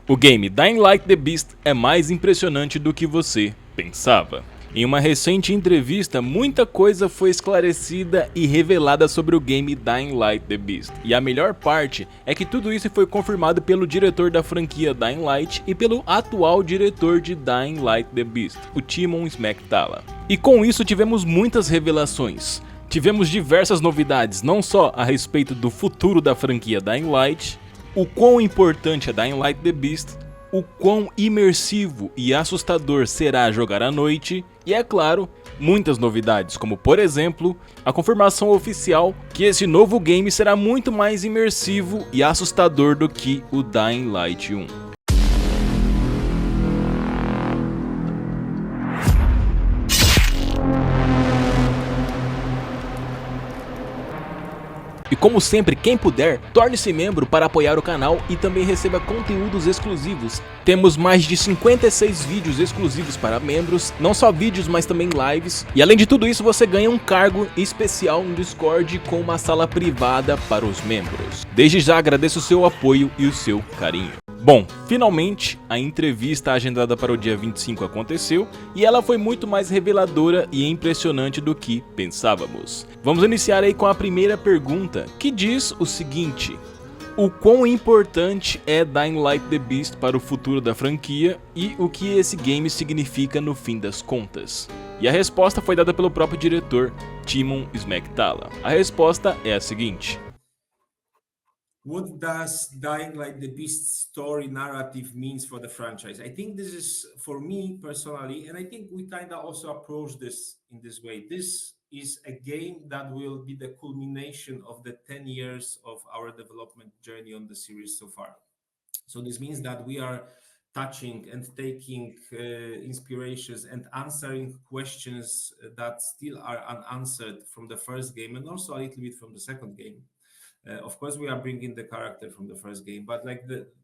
O game Dying Light The Beast é mais impressionante do que você pensava. Em uma recente entrevista, muita coisa foi esclarecida e revelada sobre o game Dying Light The Beast. E a melhor parte é que tudo isso foi confirmado pelo diretor da franquia Dying Light e pelo atual diretor de Dying Light The Beast, o Timon Smektala. E com isso tivemos muitas revelações. Tivemos diversas novidades, não só a respeito do futuro da franquia Dying Light, o quão importante é Dying Light The Beast, o quão imersivo e assustador será jogar à noite, e é claro, muitas novidades, como por exemplo, a confirmação oficial que esse novo game será muito mais imersivo e assustador do que o Dying Light 1. E como sempre, quem puder, torne-se membro para apoiar o canal e também receba conteúdos exclusivos. Temos mais de 56 vídeos exclusivos para membros, não só vídeos, mas também lives. E além de tudo isso, você ganha um cargo especial no Discord com uma sala privada para os membros. Desde já agradeço o seu apoio e o seu carinho. Bom, finalmente a entrevista agendada para o dia 25 aconteceu e ela foi muito mais reveladora e impressionante do que pensávamos. Vamos iniciar aí com a primeira pergunta, que diz o seguinte: o quão importante é Dying Light The Beast para o futuro da franquia e o que esse game significa no fim das contas? E a resposta foi dada pelo próprio diretor, Timon Smektala. A resposta é a seguinte: what does Dying Light the Beast story narrative means for the franchise? I think this is, for me personally, and I think we kind of also approach this in this way. This is a game that will be the culmination of the 10 years of our development journey on the series so far. So this means that we are touching and taking inspirations and answering questions that still are unanswered from the first game and also a little bit from the second game. Of course, we are bringing the character from the first game, but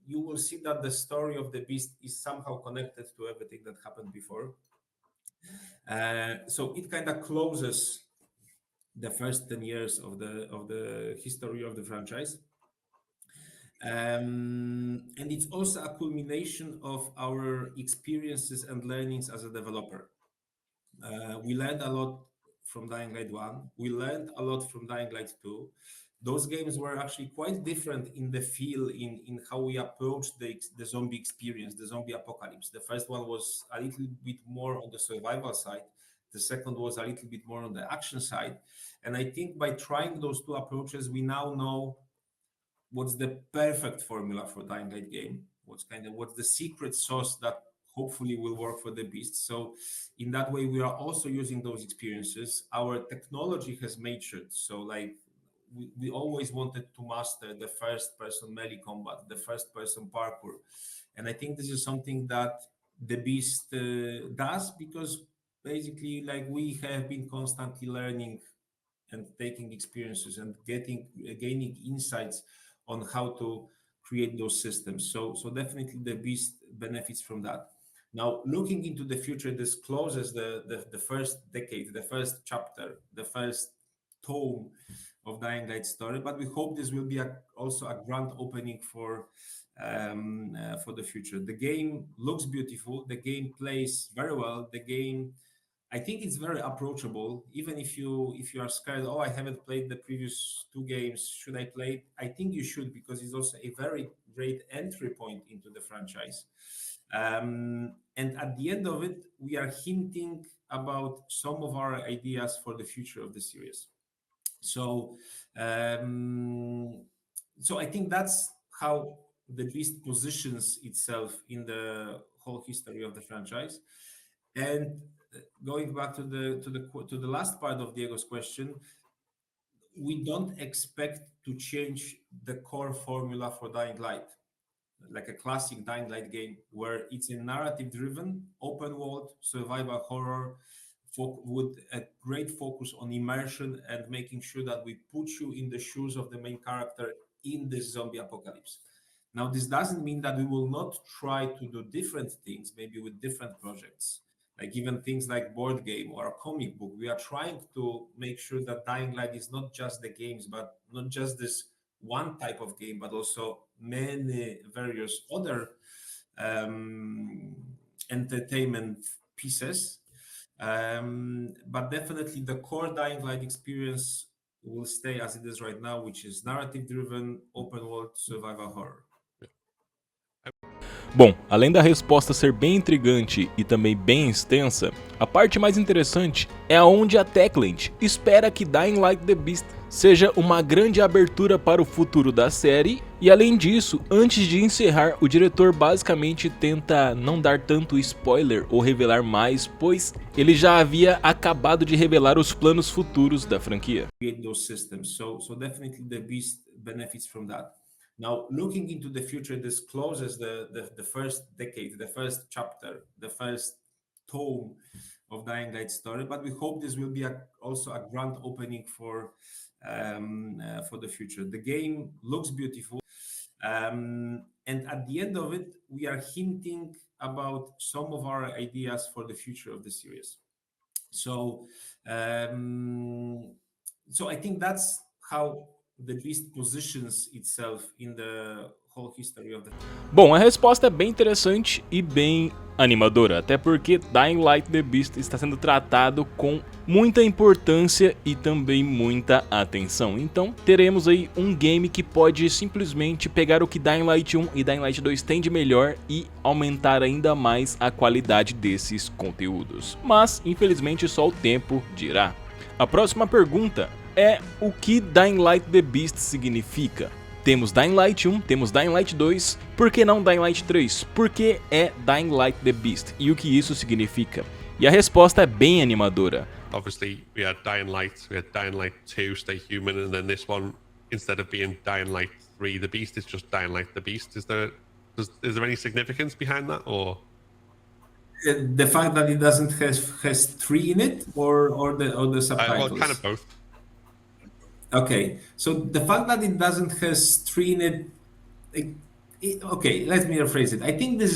you will see that the story of the beast is somehow connected to everything that happened before. So it kind of closes the first 10 years of the history of the franchise. And it's also a culmination of our experiences and learnings as a developer. We learned a lot from Dying Light 1. We learned a lot from Dying Light 2. Those games were actually quite different in the feel, in how we approached the zombie experience, the zombie apocalypse. The first one was a little bit more on the survival side. The second was a little bit more on the action side. And I think by trying those two approaches, we now know what's the perfect formula for Dying Light game. What's the secret sauce that hopefully will work for the beast. So in that way, we are also using those experiences. Our technology has matured. So we always wanted to master the first person melee combat, the first person parkour. And I think this is something that the beast does, because basically we have been constantly learning and taking experiences and gaining insights on how to create those systems. So definitely the beast benefits from that. Now, looking into the future, this closes the first decade, the first chapter, the first tome of Dying Light story, but we hope this will be also a grand opening for the future. The game looks beautiful. The game plays very well. The game, I think it's very approachable. Even if you are scared, I haven't played the previous two games, should I play it? I think you should, because it's also a very great entry point into the franchise. And at the end of it, we are hinting about some of our ideas for the future of the series. So I think that's how the beast positions itself in the whole history of the franchise. And going back to the last part of Diego's question, we don't expect to change the core formula for Dying Light, like a classic Dying Light game, where it's a narrative-driven, open-world survival horror with a great focus on immersion and making sure that we put you in the shoes of the main character in this zombie apocalypse. Now, this doesn't mean that we will not try to do different things, maybe with different projects, like even things like board game or a comic book. We are trying to make sure that Dying Light is not just the games, but not just this one type of game, but also many various other entertainment pieces. But definitely the core Dying Light experience will stay as it is right now, which is narrative-driven, open-world survival horror. Bom, além da resposta ser bem intrigante e também bem extensa, a parte mais interessante é aonde a Techland espera que Dying Light The Beast seja uma grande abertura para o futuro da série, e além disso, antes de encerrar, o diretor basicamente tenta não dar tanto spoiler ou revelar mais, pois ele já havia acabado de revelar os planos futuros da franquia. Create those systems. So definitely the Beast benefits from that. Now, looking into the future, this closes the first decade, the first chapter, the first tome of Dying Light story. But we hope this will be also a grand opening for the future. The game looks beautiful, and at the end of it, we are hinting about some of our ideas for the future of the series. So I think that's how The Beast positions itself in the whole history of the... Bom, a resposta é bem interessante e bem animadora, até porque Dying Light The Beast está sendo tratado com muita importância e também muita atenção. Então teremos aí um game que pode simplesmente pegar o que Dying Light 1 e Dying Light 2 tem de melhor e aumentar ainda mais a qualidade desses conteúdos. Mas infelizmente só o tempo dirá. A próxima pergunta é o que Dying Light The Beast significa. Temos Dying Light 1, temos Dying Light 2, por que não Dying Light 3? Por que é Dying Light The Beast? E o que isso significa? E a resposta é bem animadora. Obviously, we had Dying Light 2, Stay Human, and then this one, instead of being Dying Light 3 The Beast, it's just Dying Light The Beast. Is there any significance behind that, or? The fact that it doesn't has 3 in it, or the subtitles? Well, kind of both. Okay, so the fact that it doesn't has 3 in it, okay, let me rephrase it. I think this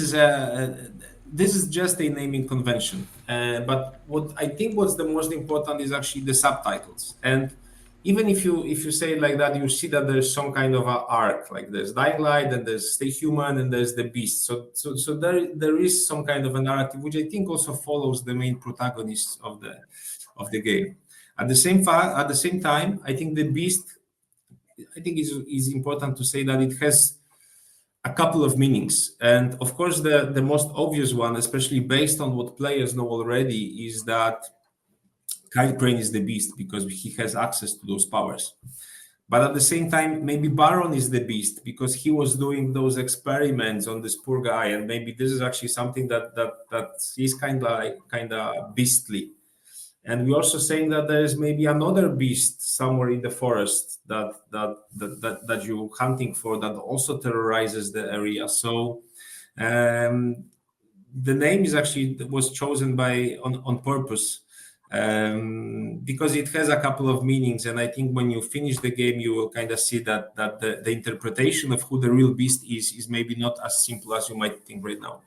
is just a naming convention, but what I think what's the most important is actually the subtitles. And even if you say it like that, you see that there's some kind of an arc. Like there's Dying Light, and there's Stay Human, and there's the Beast. So there is some kind of a narrative, which I think also follows the main protagonists of the game. At the same time, I think the Beast, I think is important to say that it has a couple of meanings. And of course, the most obvious one, especially based on what players know already, is that Kyle Crane is the Beast because he has access to those powers. But at the same time, maybe Baron is the Beast because he was doing those experiments on this poor guy, and maybe this is actually something that is kind of beastly. And we're also saying that there is maybe another beast somewhere in the forest that you're hunting for that also terrorizes the area. So the name was chosen on purpose because it has a couple of meanings. And I think when you finish the game, you will kind of see that the interpretation of who the real beast is maybe not as simple as you might think right now.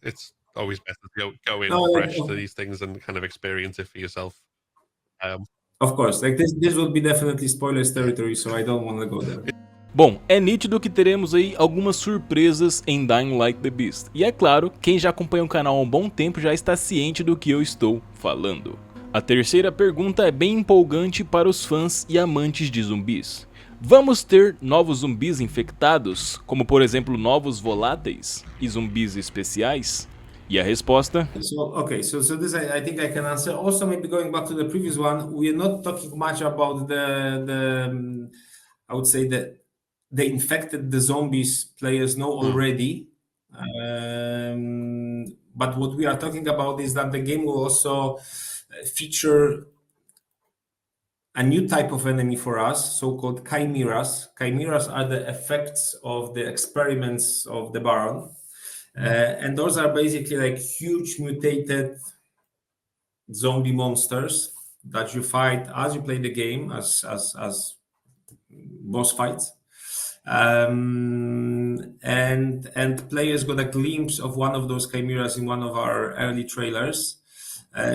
It's always better to go in fresh to these things and kind of experience it for yourself. Of course, like this will be definitely spoilers territory, so I don't want to go there. Bom, é nítido que teremos aí algumas surpresas em Dying Light The Beast. E é claro, quem já acompanha o canal há um bom tempo já está ciente do que eu estou falando. A terceira pergunta é bem empolgante para os fãs e amantes de zumbis. Vamos ter novos zumbis infectados, como por exemplo novos voláteis e zumbis especiais? E a resposta? So this I think I can answer. Also, maybe going back to the previous one, we are not talking much about the I would say the infected, the zombies players know already. But what we are talking about is that the game will also feature a new type of enemy for us, so-called chimeras. Chimeras are the effects of the experiments of the Baron. And those are basically like huge mutated zombie monsters that you fight as you play the game as boss fights. And players got a glimpse of one of those chimeras in one of our early trailers.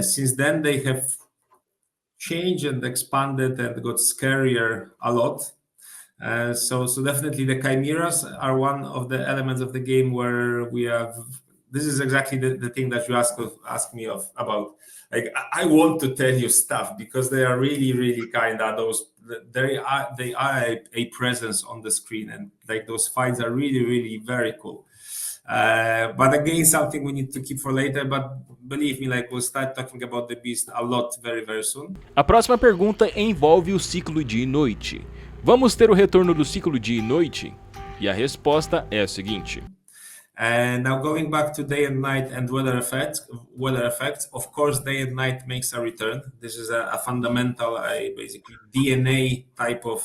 Since then, they have changed and expanded and got scarier a lot. So definitely the chimeras are one of the elements of the game where we have. This is exactly the thing that you ask me about. Like I want to tell you stuff because they are really kind of those. They are a presence on the screen, and like those fights are really very cool. But again, something we need to keep for later. But believe me, like we'll start talking about the Beast a lot very soon. A próxima pergunta envolve o ciclo dia e noite. Vamos ter o retorno do ciclo dia e noite? E a resposta é a seguinte. And now going back to day and night and weather effects, of course, day and night makes a return. This is a fundamental, basically DNA type of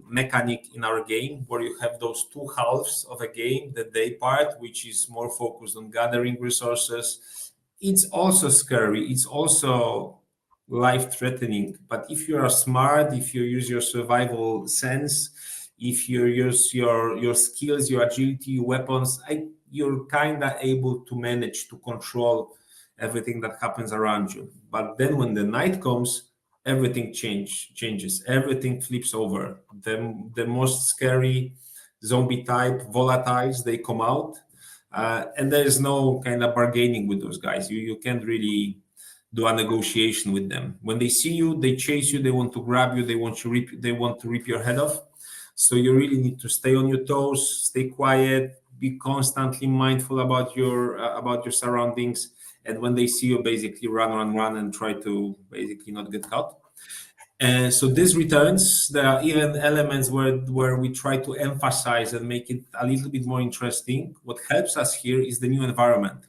mechanic in our game, where you have those two halves of a game, the day part, which is more focused on gathering resources. It's also scary. It's also life-threatening. But if you are smart, if you use your survival sense, if you use your skills, your agility, your weapons, you're kind of able to manage to control everything that happens around you. But then when the night comes, everything changes. Everything flips over. The most scary zombie type volatiles, they come out. And there is no kind of bargaining with those guys. You can't really do a negotiation with them. When they see you, they chase you, they want to grab you, they want to rip your head off. So you really need to stay on your toes, stay quiet, be constantly mindful about your surroundings. And when they see you, basically run and try to basically not get caught. And so this returns. There are even elements where we try to emphasize and make it a little bit more interesting. What helps us here is the new environment.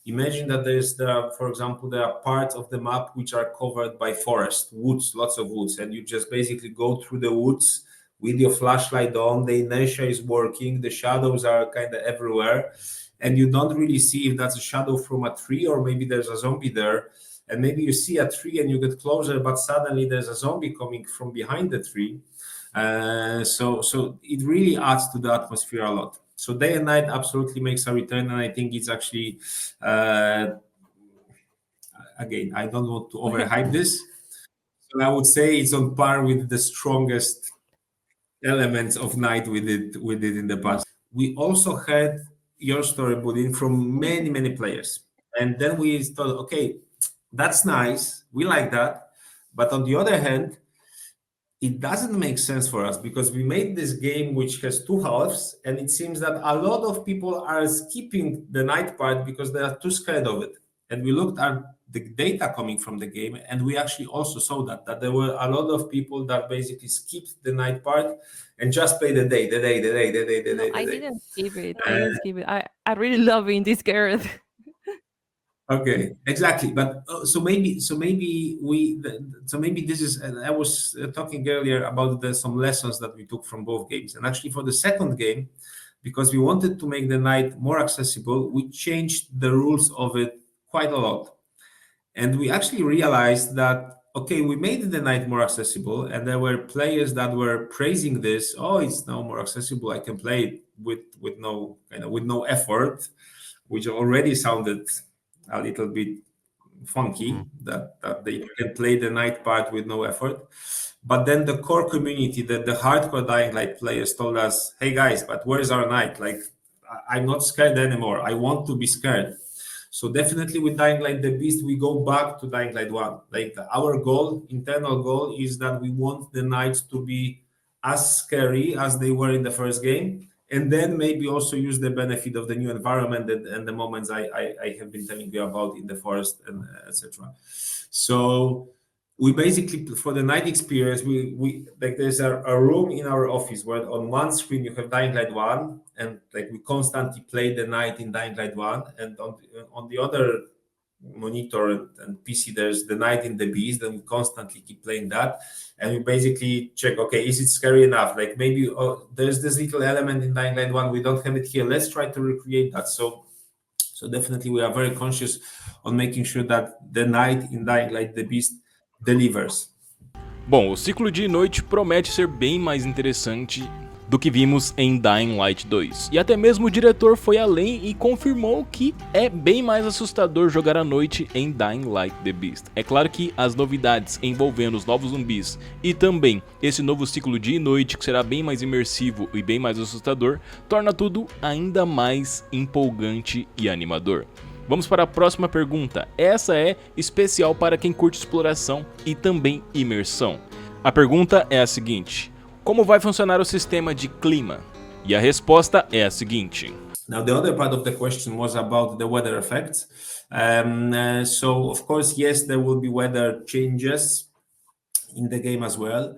Imagine that for example, there are parts of the map which are covered by forest, woods, lots of woods, and you just basically go through the woods with your flashlight on. The inertia is working, the shadows are kind of everywhere, and you don't really see if that's a shadow from a tree or maybe there's a zombie there. And maybe you see a tree and you get closer, but suddenly there's a zombie coming from behind the tree. So it really adds to the atmosphere a lot. So day and night absolutely makes a return, and I think it's actually, again, I don't want to overhype this. So I would say it's on par with the strongest elements of night we did in the past. We also had your story put in from many players, and then we thought, okay, that's nice, we like that, but on the other hand, it doesn't make sense for us because we made this game which has two halves, and it seems that a lot of people are skipping the night part because they are too scared of it. And we looked at the data coming from the game, and we actually also saw that there were a lot of people that basically skipped the night part and just play the day. I didn't skip it. I really love being this scared. Okay, exactly. But so maybe this is. I was talking earlier about some lessons that we took from both games, and actually for the second game, because we wanted to make the night more accessible, we changed the rules of it quite a lot, and we actually realized that okay, we made the night more accessible, and there were players that were praising this. Oh, it's now more accessible. I can play it with no effort, which already sounded a little bit funky, that they can play the night part with no effort. But then the core community, the hardcore Dying Light players told us, hey guys, but where's our night? Like, I'm not scared anymore. I want to be scared. So definitely with Dying Light the Beast, we go back to Dying Light 1. Like our internal goal is that we want the nights to be as scary as they were in the first game. And then maybe also use the benefit of the new environment and the moments I have been telling you about in the forest and etc. So we basically, for the night experience, we like there's a room in our office where on one screen you have Dying Light 1, and like we constantly play the night in Dying Light 1, and on the other monitor and PC there's the night in the Beast, and we constantly keep playing that, and we basically check, okay, is it scary enough? Like maybe there's this little element in Dying Light 1, we don't have it here, let's try to recreate that. So definitely we are very conscious on making sure that the night in Dying Light the Beast delivers. Bom, o ciclo dia e noite promete ser bem mais interessante do que vimos em Dying Light 2. E até mesmo o diretor foi além e confirmou que é bem mais assustador jogar à noite em Dying Light The Beast. É claro que as novidades envolvendo os novos zumbis e também esse novo ciclo dia e noite, que será bem mais imersivo e bem mais assustador, torna tudo ainda mais empolgante e animador. Vamos para a próxima pergunta. Essa é especial para quem curte exploração e também imersão. A pergunta é a seguinte: como vai funcionar o sistema de clima? E a resposta é a seguinte. Now, the other part of the question was about the weather effects. So, of course, yes, there will be weather changes in the game as well.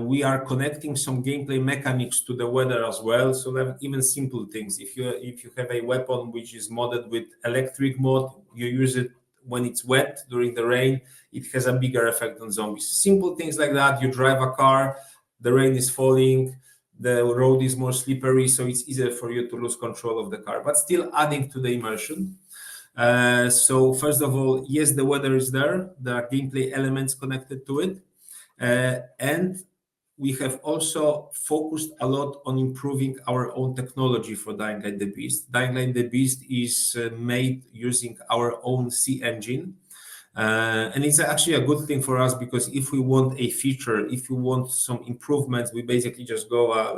We are connecting some gameplay mechanics to the weather as well. So, even simple things. If you have a weapon which is modded with electric mode, you use it when it's wet during the rain, it has a bigger effect on zombies. Simple things like that. You drive a car, the rain is falling, the road is more slippery, so it's easier for you to lose control of the car, but still adding to the immersion. So first of all, yes, the weather is there. There are gameplay elements connected to it. And we have also focused a lot on improving our own technology for Dying Light The Beast. Dying Light The Beast is made using our own C engine. And it's actually a good thing for us, because if we want a feature, if we want some improvements, we basically just go a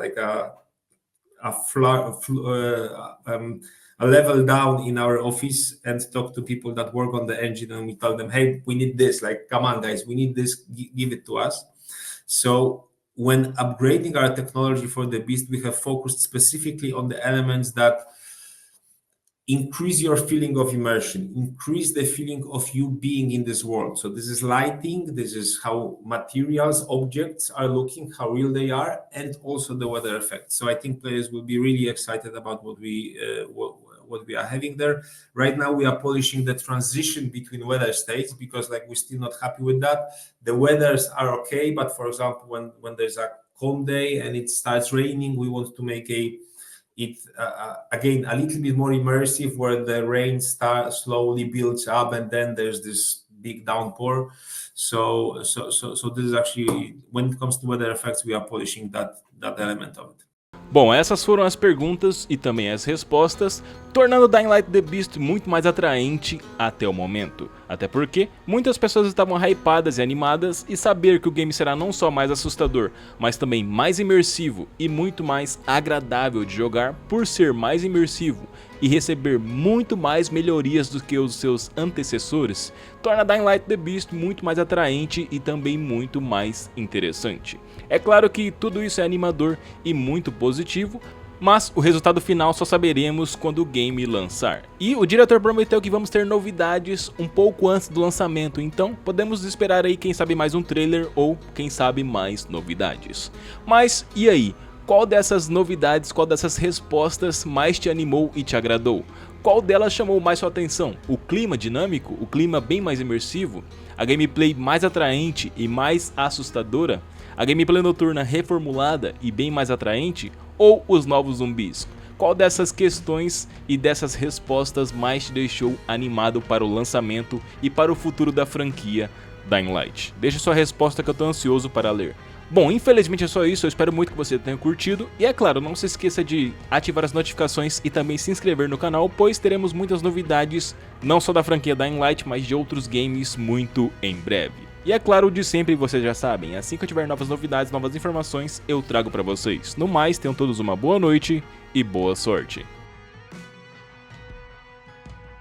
level down in our office and talk to people that work on the engine, and we tell them, hey, we need this, like, come on guys, we need this, give it to us. So when upgrading our technology for the Beast, we have focused specifically on the elements that increase your feeling of immersion, increase the feeling of you being in this world. So this is lighting, this is how materials, objects are looking, how real they are, and also the weather effect. So I think players will be really excited about what we are having there. Right now we are polishing the transition between weather states, because like we're still not happy with that. The weathers are okay, but for example, when there's a calm day and it starts raining, we want to make it again a little bit more immersive, where the rain slowly builds up and then there's this big downpour. So this is actually, when it comes to weather effects, we are polishing that element of it. Bom, essas foram as perguntas e também as respostas, tornando Dying Light The Beast muito mais atraente até o momento. Até porque muitas pessoas estavam hypadas e animadas, e saber que o game será não só mais assustador, mas também mais imersivo e muito mais agradável de jogar por ser mais imersivo e receber muito mais melhorias do que os seus antecessores, torna Dying Light The Beast muito mais atraente e também muito mais interessante. É claro que tudo isso é animador e muito positivo, mas o resultado final só saberemos quando o game lançar. E o diretor prometeu que vamos ter novidades um pouco antes do lançamento, então podemos esperar aí, quem sabe, mais um trailer ou quem sabe mais novidades. Mas e aí? Qual dessas novidades, qual dessas respostas mais te animou e te agradou? Qual delas chamou mais sua atenção? O clima dinâmico? O clima bem mais imersivo? A gameplay mais atraente e mais assustadora? A gameplay noturna reformulada e bem mais atraente? Ou os novos zumbis? Qual dessas questões e dessas respostas mais te deixou animado para o lançamento e para o futuro da franquia Dying Light? Deixa sua resposta que eu tô ansioso para ler. Bom, infelizmente é só isso, eu espero muito que você tenha curtido, e é claro, não se esqueça de ativar as notificações e também se inscrever no canal, pois teremos muitas novidades, não só da franquia Dying Light, mas de outros games muito em breve. E é claro, o de sempre, vocês já sabem, assim que eu tiver novas novidades, novas informações, eu trago pra vocês. No mais, tenham todos uma boa noite e boa sorte.